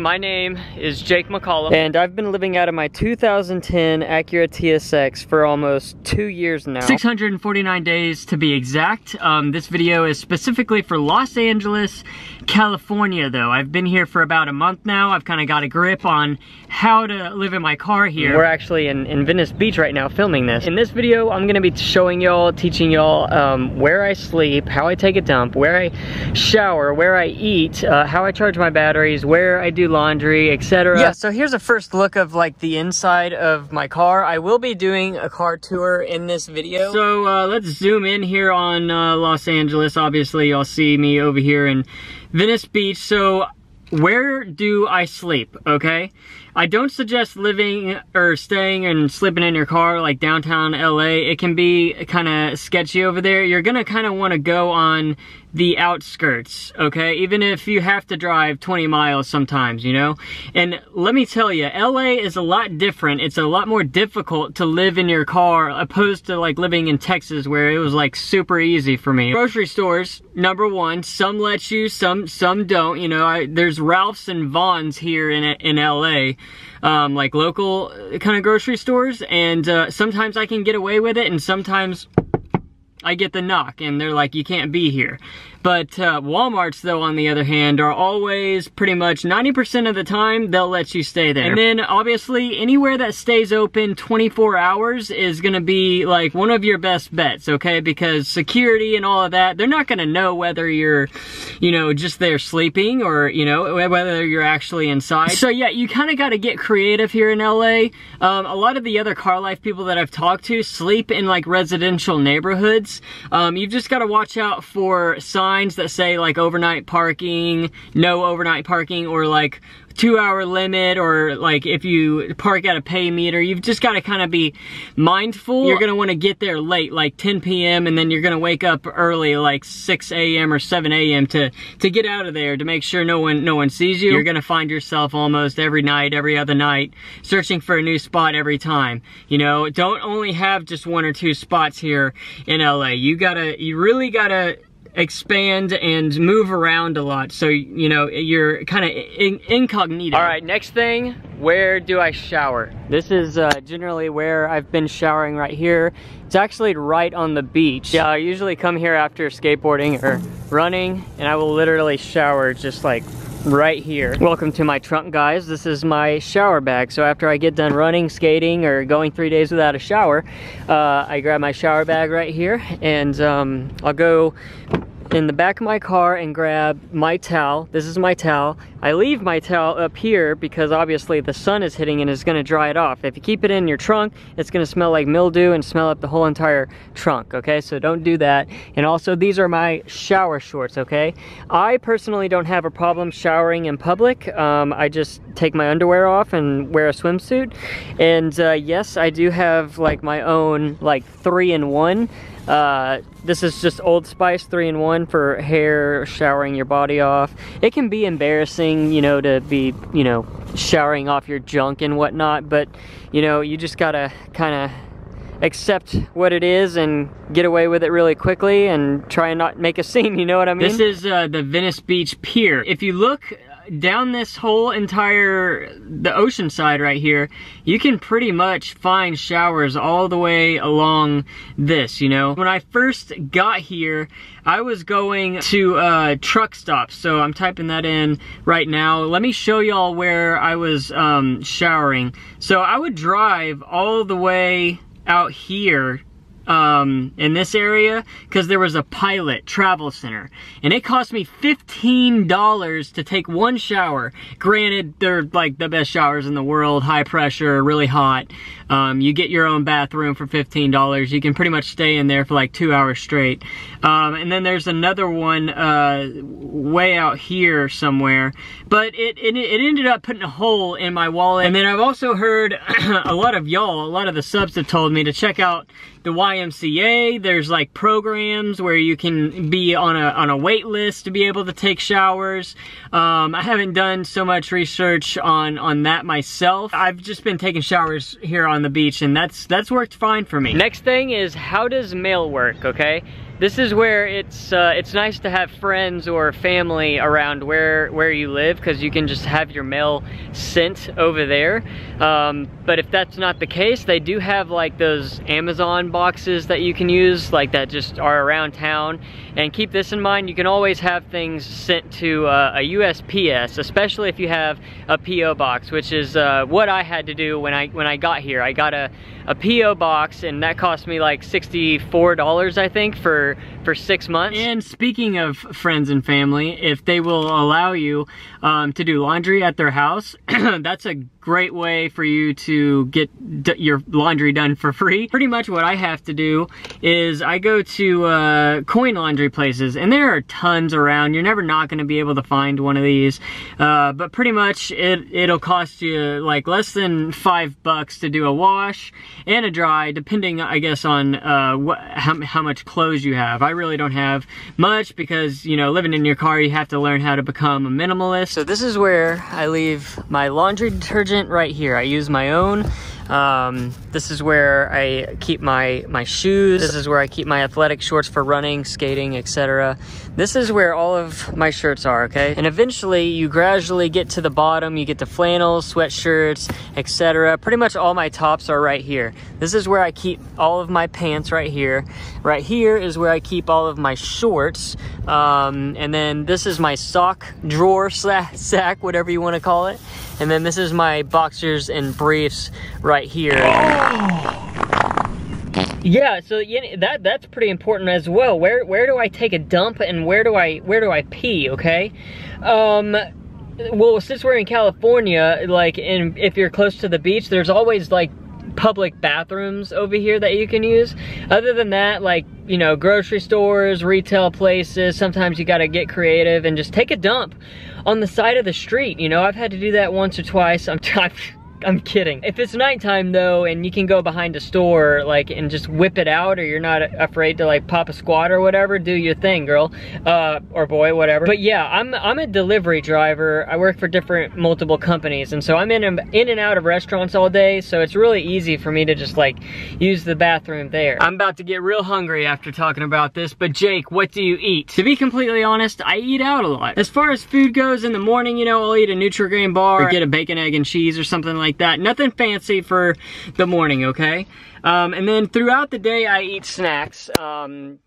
My name is Jake McCollum, and I've been living out of my 2010 Acura TSX for almost 2 years now. 649 days to be exact. This video is specifically for Los Angeles, California though. I've been here for about a month now. I've kind of got a grip on how to live in my car here. We're actually in Venice Beach right now filming this. In this video, I'm gonna be showing y'all, teaching y'all where I sleep, how I take a dump, where I shower, where I eat, how I charge my batteries, where I do laundry, etc. Yeah, so here's a first look of like the inside of my car. I will be doing a car tour in this video. So let's zoom in here on Los Angeles. Obviously, y'all see me over here in Venice Beach. So where do I sleep, okay? I don't suggest living or staying and sleeping in your car like downtown LA. It can be kind of sketchy over there. You're gonna kind of want to go on the outskirts, okay? Even if you have to drive 20 miles sometimes, you know? And let me tell you, LA is a lot different. It's a lot more difficult to live in your car opposed to like living in Texas where it was like super easy for me. Grocery stores, number one, some let you, some don't, you know? There's Ralph's and Vaughn's here in LA. Like local kind of grocery stores, and sometimes I can get away with it and sometimes I get the knock and they're like, you can't be here. But Walmarts, though, on the other hand, are always pretty much 90% of the time, they'll let you stay there. And then, obviously, anywhere that stays open 24 hours is gonna be, like, one of your best bets, okay? Because security and all of that, they're not gonna know whether you're, you know, just there sleeping or, you know, whether you're actually inside. So, yeah, you kind of gotta get creative here in LA. A lot of the other CARLIFE people that I've talked to sleep in, like, residential neighborhoods. You've just gotta watch out for signs that say like overnight parking, no overnight parking, or like 2-hour limit, or like if you park at a pay meter. You've just got to kind of be mindful. You're going to want to get there late, like 10 p.m. and then you're going to wake up early, like 6 a.m. or 7 a.m. to get out of there, to make sure no one sees you. You're going to find yourself almost every night, every other night, searching for a new spot every time. You know, don't only have just 1 or 2 spots here in LA. You really gotta expand and move around a lot, so you know you're kind of incognito. All right, next thing, where do I shower? This is generally where I've been showering right here. It's actually right on the beach. Yeah, I usually come here after skateboarding or running, and I will literally shower just like right here. Welcome to my trunk, guys. This is my shower bag. So after I get done running, skating, or going 3 days without a shower, I grab my shower bag right here, and I'll go in the back of my car and grab my towel. This is my towel. I leave my towel up here because obviously the sun is hitting and it's gonna dry it off. If you keep it in your trunk, it's gonna smell like mildew and smell up the whole entire trunk, okay? So don't do that. And also, these are my shower shorts, okay? I personally don't have a problem showering in public. I just take my underwear off and wear a swimsuit. And yes, I do have like my own like 3-in-1. This is just Old Spice 3-in-1 for hair, showering your body off. It can be embarrassing, you know, to be, you know, showering off your junk and whatnot, but, you know, you just gotta kind of accept what it is and get away with it really quickly and try and not make a scene, you know what I mean? This is the Venice Beach Pier. If you look down this whole entire, the ocean side right here, you can pretty much find showers all the way along this, you know. When I first got here, I was going to truck stops, so I'm typing that in right now. Let me show y'all where I was showering. So I would drive all the way out here in this area because there was a Pilot travel center, and it cost me $15 to take one shower. Granted, they're like the best showers in the world, high pressure, really hot. You get your own bathroom for $15. You can pretty much stay in there for like 2 hours straight. And then there's another one way out here somewhere, but it ended up putting a hole in my wallet. And then I've also heard a lot of the subs have told me to check out the YMCA. There's like programs where you can be on a wait list to be able to take showers. I haven't done so much research on that myself. I've just been taking showers here on the beach, and that's worked fine for me. Next thing is, how does mail work, okay? This is where it's nice to have friends or family around where you live, because you can just have your mail sent over there. But if that's not the case, they do have like those Amazon boxes that you can use, like that just are around town. And keep this in mind, you can always have things sent to a USPS, especially if you have a PO box, which is what I had to do when I got here. I got a PO box, and that cost me like $64, I think, for 6 months. And speaking of friends and family, if they will allow you to do laundry at their house, that's a great way for you to get your laundry done for free. Pretty much what I have to do is I go to coin laundry places, and there are tons around. You're never not going to be able to find one of these, but pretty much it'll cost you like less than $5 to do a wash and a dry, depending, I guess, on how much clothes you have. I really don't have much because, you know, living in your car, you have to learn how to become a minimalist. So this is where I leave my laundry detergent right here. I use my own. This is where I keep my shoes. This is where I keep my athletic shorts for running, skating, etc. This is where all of my shirts are, okay? And eventually you gradually get to the bottom. You get to flannels, sweatshirts, etc. Pretty much all my tops are right here. This is where I keep all of my pants right here. Right here is where I keep all of my shorts. And then this is my sock drawer sack, whatever you want to call it. And then this is my boxers and briefs right here. Yeah, so that's pretty important as well. Where do I take a dump, and where do I pee, okay? Well, since we're in California, like, if you're close to the beach, there's always like public bathrooms over here that you can use. Other than that, like, you know, grocery stores, retail places, sometimes you gotta get creative and just take a dump on the side of the street. You know, I've had to do that once or twice. I'm kidding. If it's nighttime though, and you can go behind a store, like, and just whip it out, or you're not afraid to like pop a squat or whatever, do your thing, girl, or boy, whatever. But yeah, I'm a delivery driver. I work for multiple companies, and so I'm in and out of restaurants all day, so it's really easy for me to just like use the bathroom there. I'm about to get real hungry after talking about this, but Jake, what do you eat? To be completely honest, I eat out a lot. As far as food goes, in the morning, you know, I'll eat a Nutri-Grain bar, or get a bacon, egg, and cheese or something like that. Nothing fancy for the morning, okay? And then throughout the day, I eat snacks.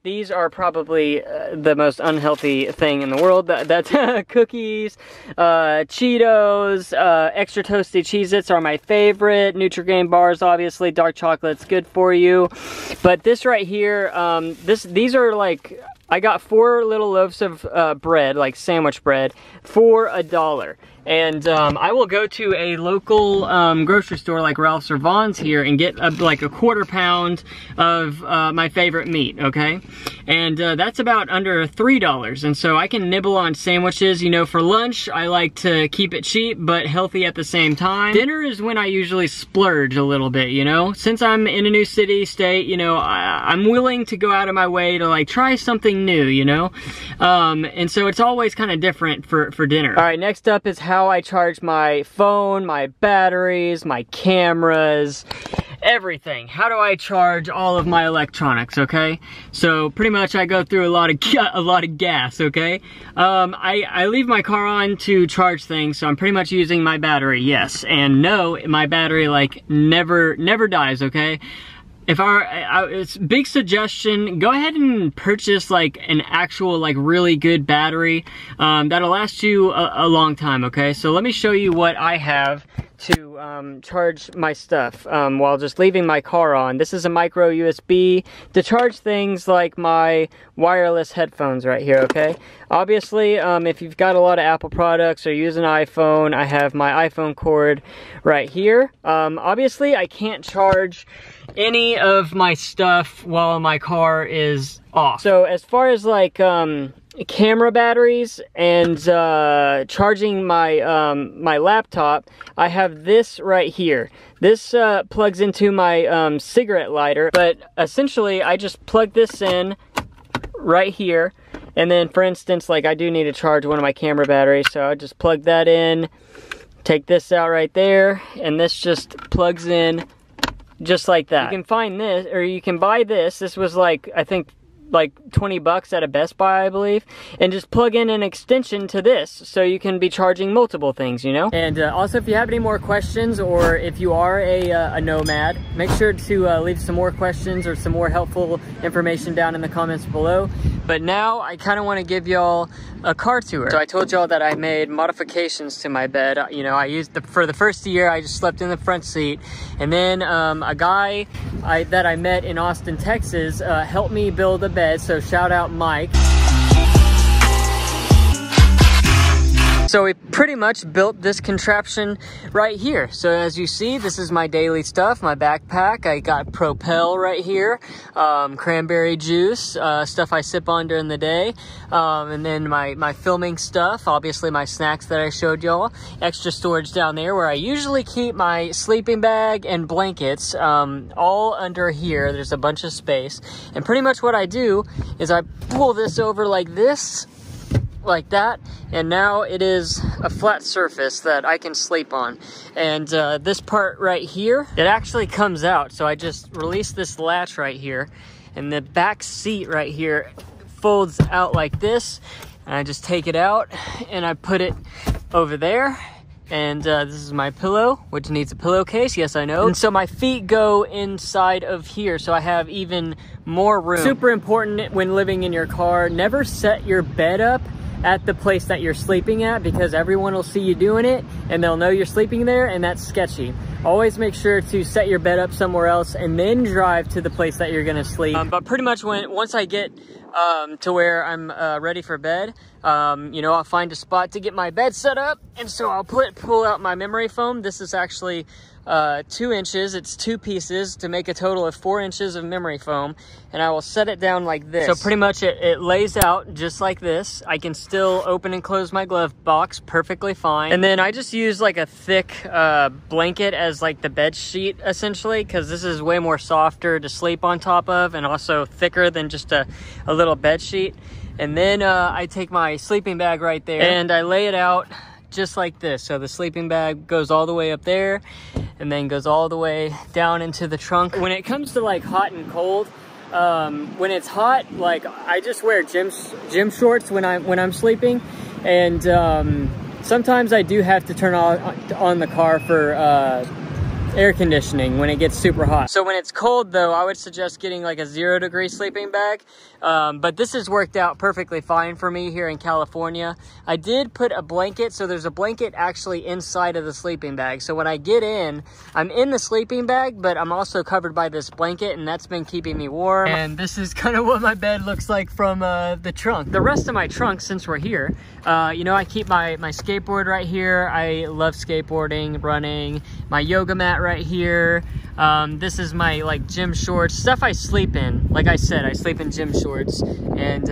These are probably the most unhealthy thing in the world. That's cookies, Cheetos, extra toasty Cheez-Its are my favorite. Nutri-Grain bars, obviously. Dark chocolate's good for you. But this right here, these are like, I got 4 little loaves of bread, like sandwich bread, for $1. And I will go to a local grocery store like Ralph's or Vaughn's here and get like a 1/4 pound of my favorite meat, okay? And that's about under $3. And so I can nibble on sandwiches. You know, for lunch, I like to keep it cheap but healthy at the same time. Dinner is when I usually splurge a little bit, you know? Since I'm in a new city, state, you know, I'm willing to go out of my way to like try something new, you know? And so it's always kind of different for dinner. All right, next up is how I charge my phone, my batteries, my cameras, everything. How do I charge all of my electronics, okay? So pretty much I go through a lot of gas, okay? I leave my car on to charge things, so I'm pretty much using my battery, yes. And no, my battery like never dies, okay? If it's big suggestion, go ahead and purchase like an actual like really good battery that'll last you a long time, okay? So let me show you what I have to charge my stuff while just leaving my car on. This is a micro USB to charge things like my wireless headphones right here, okay? Obviously, if you've got a lot of Apple products or use an iPhone, I have my iPhone cord right here. Obviously, I can't charge any of my stuff while my car is off. So as far as like camera batteries and charging my my laptop, I have this right here. This plugs into my cigarette lighter, but essentially I just plug this in right here. And then, for instance, like I do need to charge one of my camera batteries, so I just plug that in, take this out right there, and this just plugs in just like that. You can find this, or you can buy this. This was like, I think, like 20 bucks at a Best Buy, I believe, and just plug in an extension to this so you can be charging multiple things, you know. And also, if you have any more questions, or if you are a nomad, make sure to leave some more questions or some more helpful information down in the comments below. But now I kind of want to give y'all a car tour. So I told y'all that I made modifications to my bed. You know, I used for the first year I just slept in the front seat, and then a guy that I met in Austin, Texas helped me build a bed, so shout out Mike. So we pretty much built this contraption right here. So as you see, this is my daily stuff, my backpack. I got Propel right here, cranberry juice, stuff I sip on during the day, and then my filming stuff, obviously my snacks that I showed y'all, extra storage down there where I usually keep my sleeping bag and blankets, all under here. There's a bunch of space, and pretty much what I do is I pull this over like this, like that, and now it is a flat surface that I can sleep on. And this part right here, it actually comes out, so I just release this latch right here, and the back seat right here folds out like this, and I just take it out and I put it over there. And this is my pillow, which needs a pillowcase, yes I know. And so my feet go inside of here, so I have even more room. Super important when living in your car, never set your bed up at the place that you're sleeping at, because everyone will see you doing it and they'll know you're sleeping there, and that's sketchy. Always make sure to set your bed up somewhere else and then drive to the place that you're gonna sleep. But pretty much once I get to where I'm ready for bed, you know, I'll find a spot to get my bed set up, and so I'll pull out my memory foam. This is actually 2 inches. It's 2 pieces to make a total of 4 inches of memory foam, and I will set it down like this. So pretty much it lays out just like this. I can still open and close my glove box perfectly fine. And then I just use like a thick blanket as like the bed sheet, essentially, because this is way more softer to sleep on top of, and also thicker than just a little bed sheet. And then I take my sleeping bag right there and I lay it out just like this. So the sleeping bag goes all the way up there and then goes all the way down into the trunk. When it comes to like hot and cold, when it's hot, like I just wear gym shorts when I'm sleeping, and sometimes I do have to turn on the car for air conditioning when it gets super hot. So when it's cold though, I would suggest getting like a 0-degree sleeping bag. But this has worked out perfectly fine for me here in California. I did put a blanket, so there's a blanket actually inside of the sleeping bag. So when I get in, I'm in the sleeping bag, but I'm also covered by this blanket, and that's been keeping me warm. And this is kind of what my bed looks like from the trunk. The rest of my trunk, since we're here, you know, I keep my skateboard right here. I love skateboarding, running, my yoga mat right here. This is my like gym shorts, stuff I sleep in. Like I said, I sleep in gym shorts. And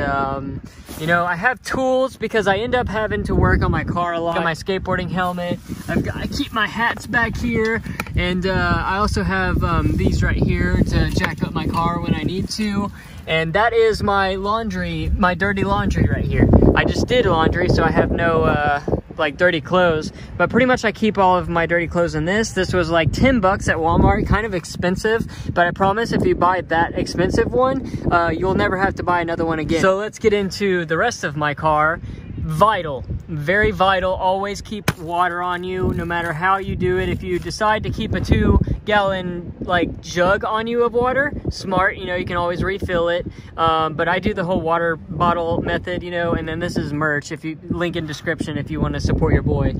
you know, I have tools because I end up having to work on my car a lot. Got my skateboarding helmet. I keep my hats back here, and I also have these right here to jack up my car when I need to. And that is my laundry, my dirty laundry right here. I just did laundry, so I have no like dirty clothes, but pretty much I keep all of my dirty clothes in this. This was like 10 bucks at Walmart, kind of expensive, but I promise if you buy that expensive one, you'll never have to buy another one again. So let's get into the rest of my car. Vital, very vital, always keep water on you no matter how you do it. If you decide to keep a 2-gallon like jug on you of water, smart, you know, you can always refill it, but I do the whole water bottle method, you know. And then this is merch, if you link in description if you want to support your boy.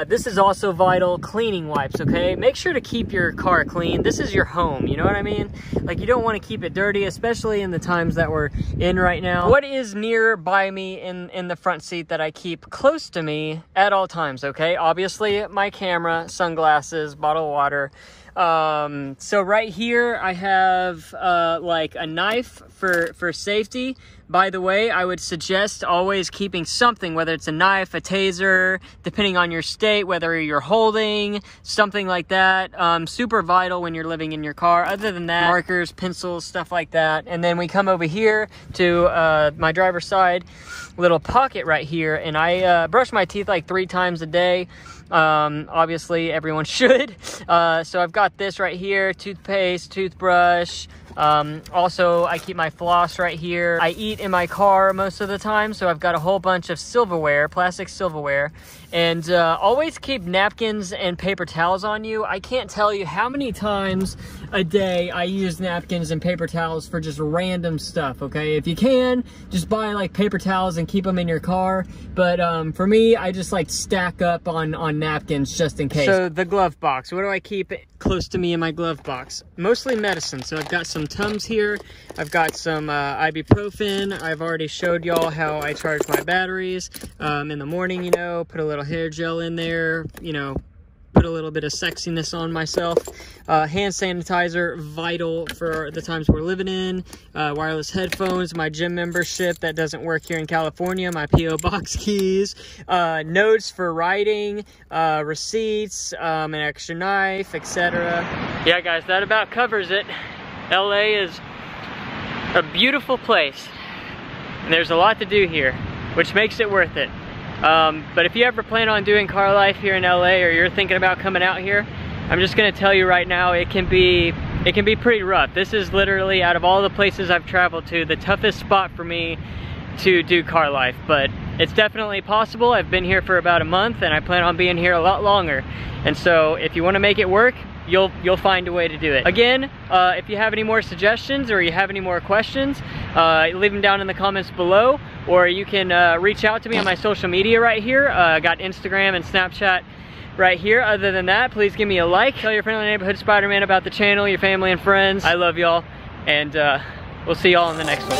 This is also vital, cleaning wipes. Okay, make sure to keep your car clean. This is your home, you know what I mean? Like, you don't want to keep it dirty, especially in the times that we're in right now. What is nearby me in the front seat that I keep close to me at all times? Okay, obviously my camera, sunglasses, bottle of water. So right here I have like a knife for safety. By the way, I would suggest always keeping something, whether it's a knife, a taser, depending on your state, whether you're holding, something like that. Super vital when you're living in your car. Other than that, markers, pencils, stuff like that. And then we come over here to my driver's side, little pocket right here, and I brush my teeth like 3 times a day. Obviously everyone should. So I've got this right here, toothpaste, toothbrush. Also I keep my floss right here. I eat in my car most of the time, so I've got a whole bunch of silverware, plastic silverware, and always keep napkins and paper towels on you. I can't tell you how many times a day I use napkins and paper towels for just random stuff, okay? If you can, just buy like paper towels and keep them in your car, but for me, I just like stack up on napkins just in case. So the glove box, what do I keep close to me in my glove box? Mostly medicine. So I've got some Tums here, I've got some ibuprofen. I've already showed y'all how I charge my batteries in the morning, you know, put a little hair gel in there, you know, put a little bit of sexiness on myself. Hand sanitizer, vital for the times we're living in. Wireless headphones, my gym membership that doesn't work here in California, my P.O. box keys, notes for writing, receipts, an extra knife, etc. Yeah, guys, that about covers it. LA is a beautiful place, and there's a lot to do here, which makes it worth it. But if you ever plan on doing car life here in LA, or you're thinking about coming out here, I'm just gonna tell you right now, it can be pretty rough. This is literally, out of all the places I've traveled to, the toughest spot for me to do car life, but it's definitely possible. I've been here for about a month, and I plan on being here a lot longer. And so if you wanna make it work, you'll find a way to do it. Again, if you have any more suggestions or you have any more questions, leave them down in the comments below, or you can reach out to me on my social media right here. I got Instagram and Snapchat right here. Other than that, please give me a like. Tell your friendly neighborhood Spider-Man about the channel, your family and friends. I love y'all, and we'll see y'all in the next one.